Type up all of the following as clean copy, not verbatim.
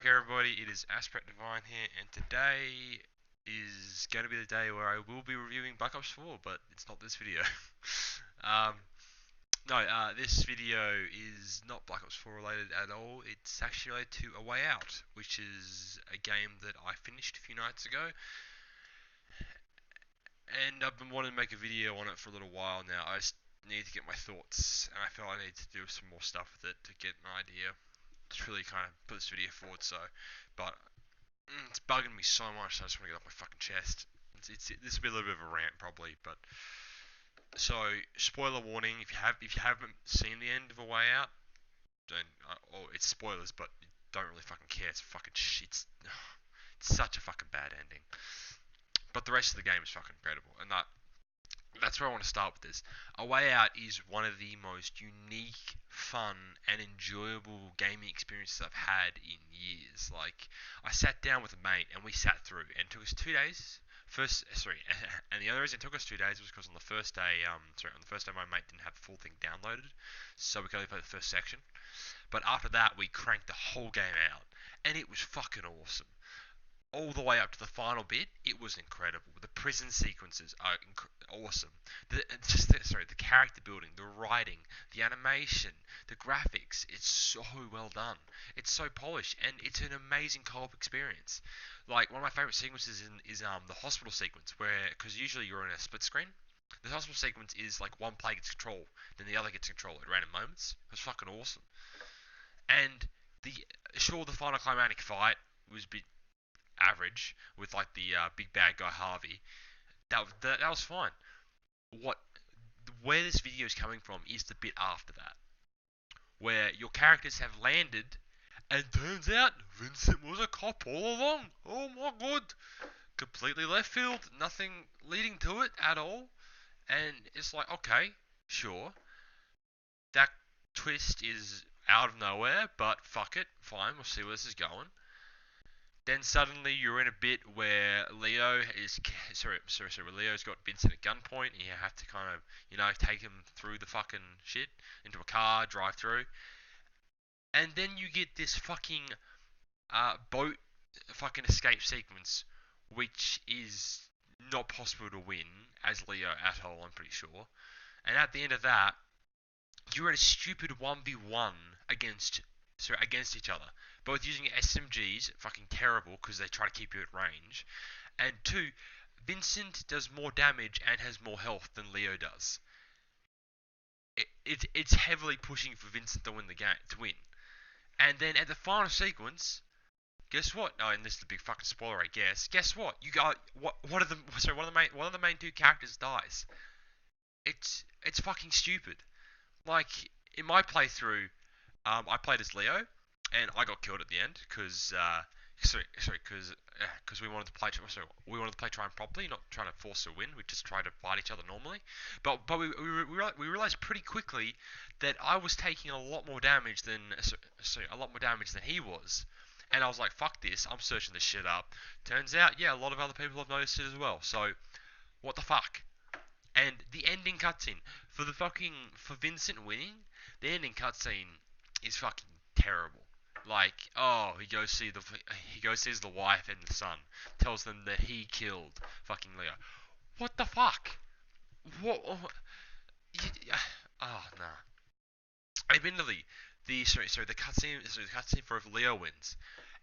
Hey everybody, it is Aspect Divine here, and today is going to be the day where I will be reviewing Black Ops 4, but it's not this video. um, no, this video is not Black Ops 4 related at all. It's actually related to A Way Out, which is a game that I finished a few nights ago, and I've been wanting to make a video on it for a little while now. I just need to get my thoughts, and I feel I need to do some more stuff with it to get an idea. To really kind of put this video forward, but it's bugging me so much. So I just want to get off my fucking chest. This will be a little bit of a rant probably, but so spoiler warning: if you haven't seen the end of A Way Out, then it's spoilers, but you don't really fucking care. It's fucking shit. It's such a fucking bad ending. But the rest of the game is fucking incredible, and that's where I want to start with this. A Way Out is one of the most unique, fun, and enjoyable gaming experiences I've had in years. Like, I sat down with a mate and we sat through, and it took us 2 days. And the other reason it took us 2 days was because on the first day, my mate didn't have the full thing downloaded, so we could only play the first section. But after that, we cranked the whole game out, and it was fucking awesome all the way up to the final bit. It was incredible. The prison sequences are awesome. The character building, the writing, the animation, the graphics. It's so well done. It's so polished, and it's an amazing co-op experience. Like, one of my favorite sequences is the hospital sequence, where because usually you're in a split screen. The hospital sequence is like one player gets control, then the other gets control at random moments. It was fucking awesome. And the the final climatic fight was a bit average with like the big bad guy Harvey. That was fine. What where this video is coming from is the bit after that, where your characters have landed, and turns out Vincent was a cop all along. Oh my god! Completely left field, nothing leading to it at all, and it's like, okay, sure, that twist is out of nowhere, but fuck it, fine, we'll see where this is going. Then suddenly you're in a bit where Leo's got Vincent at gunpoint, and you have to kind of, take him through the fucking shit into a car, drive through, and then you get this fucking boat fucking escape sequence, which is not possible to win as Leo at all, I'm pretty sure. And at the end of that, you're in a stupid 1v1 against each other. Both using SMGs, fucking terrible because they try to keep you at range. And two, Vincent does more damage and has more health than Leo does. It's heavily pushing for Vincent to win the game, to win. And then at the final sequence, guess what? Oh, and this is the big fucking spoiler, I guess. Guess what? You got one of the main two characters dies. It's fucking stupid. Like, in my playthrough, I played as Leo, and I got killed at the end because because we wanted to play trying properly, not trying to force a win. We just tried to fight each other normally. But we realized pretty quickly that I was taking a lot more damage than he was. And I was like, fuck this, I'm searching this shit up. Turns out, yeah, a lot of other people have noticed it as well. So, what the fuck? And the ending cutscene for Vincent winning, the ending cutscene is fucking terrible. Like, oh, he goes sees the wife and the son, tells them that he killed fucking Leo. What the fuck? What? Oh no. Admittedly, the cutscene for if Leo wins,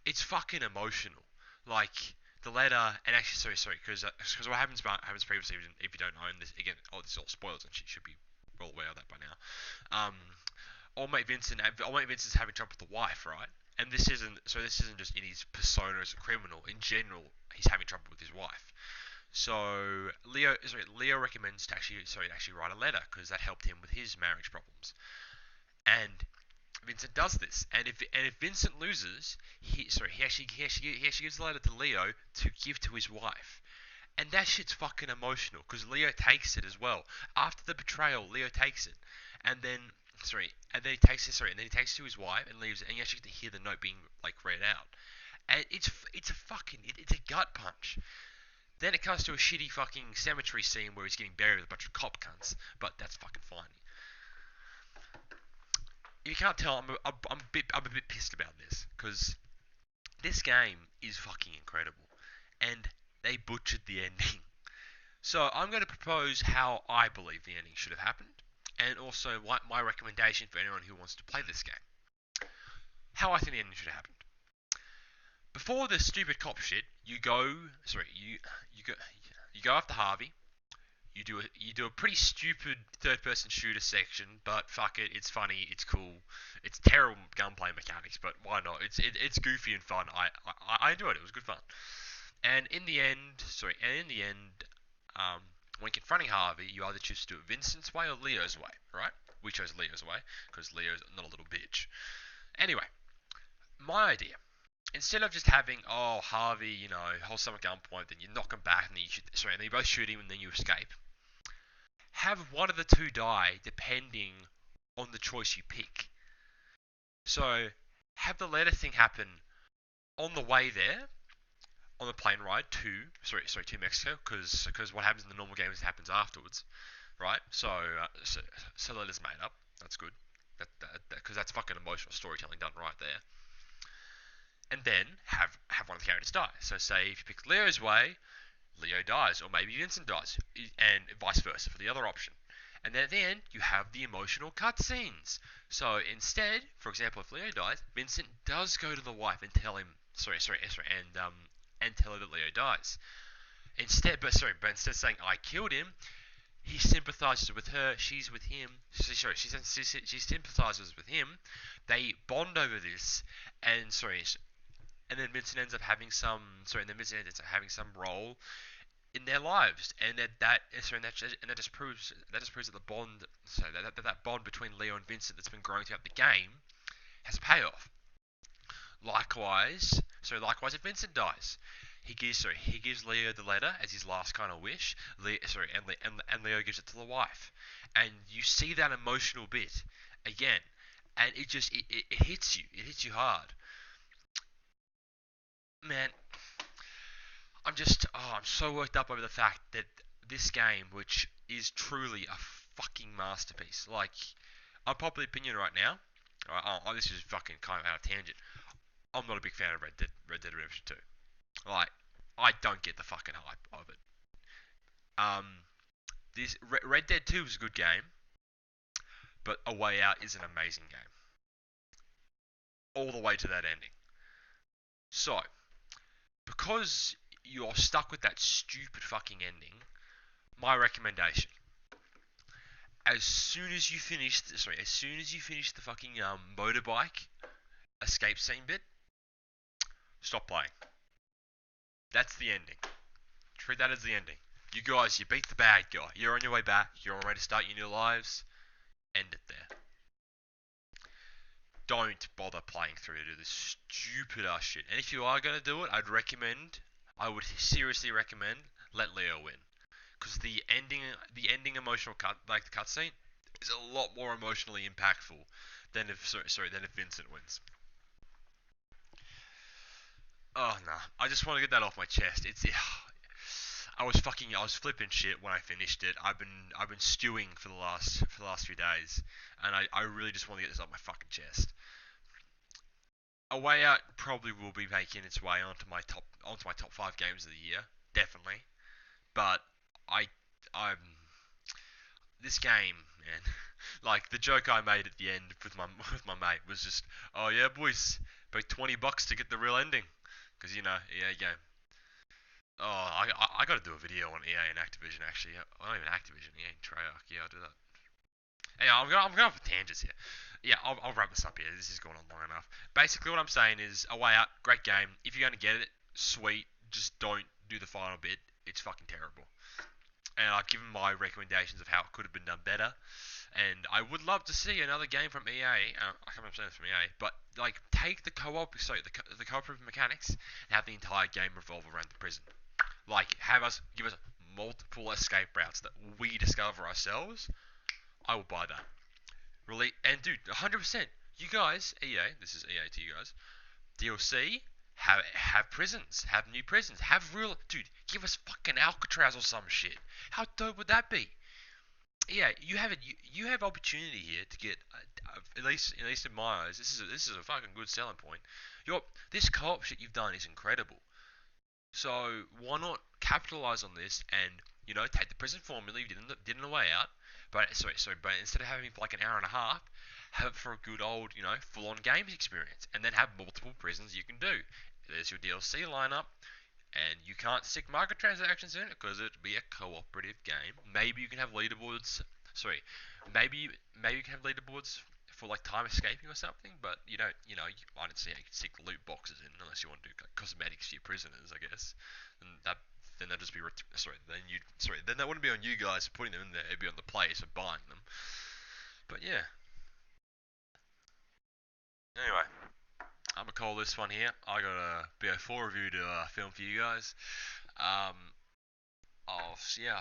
it's fucking emotional. Like, the letter, and actually, because what happens previously, if you don't know, and this again, this is all spoilers, and she should be well aware of that by now. Old mate Vincent's having trouble with the wife, right? And this isn't just in his persona as a criminal. In general, he's having trouble with his wife. So Leo recommends to actually write a letter because that helped him with his marriage problems. And Vincent does this, and if Vincent loses, he actually gives the letter to Leo to give to his wife, and that shit's fucking emotional because Leo takes it as well. After the betrayal, Leo takes it, and then and then he takes it to his wife and leaves it, and you actually get to hear the note being like read out, and it's a gut punch. Then it comes to a shitty fucking cemetery scene where he's getting buried with a bunch of cop cunts, but that's fucking fine. You can't tell, I'm a bit pissed about this because This game is fucking incredible, and they butchered the ending. So I'm going to propose how I believe the ending should have happened, and also what my recommendation for anyone who wants to play this game. How I think the ending should have happened. Before the stupid cop shit, you go. Sorry, you go after Harvey. You do a pretty stupid third person shooter section, but fuck it, it's funny, it's cool. It's terrible gunplay mechanics, but why not? It's goofy and fun. I enjoyed it. It was good fun. And in the end, um, when confronting Harvey, you either choose to do it Vincent's way or Leo's way, right? We chose Leo's way because Leo's not a little bitch. Anyway, my idea. Instead of just having, oh, Harvey, holds someone at gunpoint, then you knock him back, and then and then you both shoot him, and then you escape. Have one of the two die, depending on the choice you pick. So, have the letter thing happen on the way there, on the plane ride to Mexico, because what happens in the normal game is it happens afterwards, right? So the letter's made up. That's good. Because that's fucking emotional storytelling done right there. And then have one of the characters die. So say if you pick Leo's way, Leo dies, or maybe Vincent dies, and vice versa for the other option. And then at the end, you have the emotional cutscenes. So instead, for example, if Leo dies, Vincent does go to the wife and tell him, and tell her that Leo dies. Instead of saying I killed him, he sympathizes with her. She's with him. She sympathizes with him. They bond over this, and then Vincent ends up having some. Vincent ends up having some role in their lives, and that just proves that the bond, that bond between Leo and Vincent that's been growing throughout the game has a payoff. Likewise, if Vincent dies, he gives Leo the letter as his last kind of wish. And Leo gives it to the wife, and you see that emotional bit again, and it hits you hard, man. I'm so worked up over the fact that this game, which is truly a fucking masterpiece, like, unpopular opinion right now, this is fucking kind of out of tangent. I'm not a big fan of Red Dead Redemption 2. Like, I don't get the fucking hype of it. Um, this Red Dead 2 is a good game, but A Way Out is an amazing game, all the way to that ending. So, because you're stuck with that stupid fucking ending, my recommendation: as soon as you finish the fucking motorbike escape scene bit, stop playing. That's the ending. Treat that as the ending. You guys, you beat the bad guy. You're on your way back. You're on your way to start your new lives. End it there. Don't bother playing through to do this stupid ass shit. And if you are gonna do it, I would seriously recommend, let Leo win, because the ending emotional the cutscene, is a lot more emotionally impactful than if Vincent wins. Oh no, I just want to get that off my chest. I was flipping shit when I finished it. I've been stewing for the last few days, and I really just want to get this off my fucking chest. A Way Out probably will be making its way onto my top 5 games of the year, definitely. But I'm this game, man. Like, the joke I made at the end with my mate was just, oh yeah, boys, about $20 to get the real ending, because EA game. Oh, I got to do a video on EA and Activision actually. Not even Activision, EA and Treyarch. Yeah, I'll do that. Hey, I'm going off tangents here. Yeah, I'll wrap this up here. This is going on long enough. Basically, what I'm saying is, A Way Out, great game. If you're going to get it, sweet. Just don't do the final bit. It's fucking terrible. And I've given my recommendations of how it could have been done better. And I would love to see another game from EA. I can't remember saying from EA, but like, take the the cooperative mechanics, and have the entire game revolve around the prison. Like, give us multiple escape routes that we discover ourselves. I will buy that. Really, and dude, 100%. You guys, EA, this is EA to you guys. DLC, have prisons, have new prisons, have real, dude. Give us fucking Alcatraz or some shit. How dope would that be? yeah, you have opportunity here to get at least in my eyes, this is a fucking good selling point. Your This co-op shit you've done is incredible. So why not capitalize on this and take the present formula you did in the way out, but but instead of having it for like an hour and a half, have it for a good old full on games experience, and then have multiple prisons you can do. There's your DLC lineup, and you can't stick microtransactions in it because it'd be a cooperative game. Maybe you can have leaderboards. Sorry, maybe you can have leaderboards for like time escaping or something, but you don't. I don't see how you can stick loot boxes in unless you want to do like, cosmetics for your prisoners, I guess. And then that'd just be then that wouldn't be on you guys for putting them in there. It'd be on the players for buying them. But yeah. Anyway, I'm gonna call this one here. I got a BO4 review to film for you guys. Um, yeah,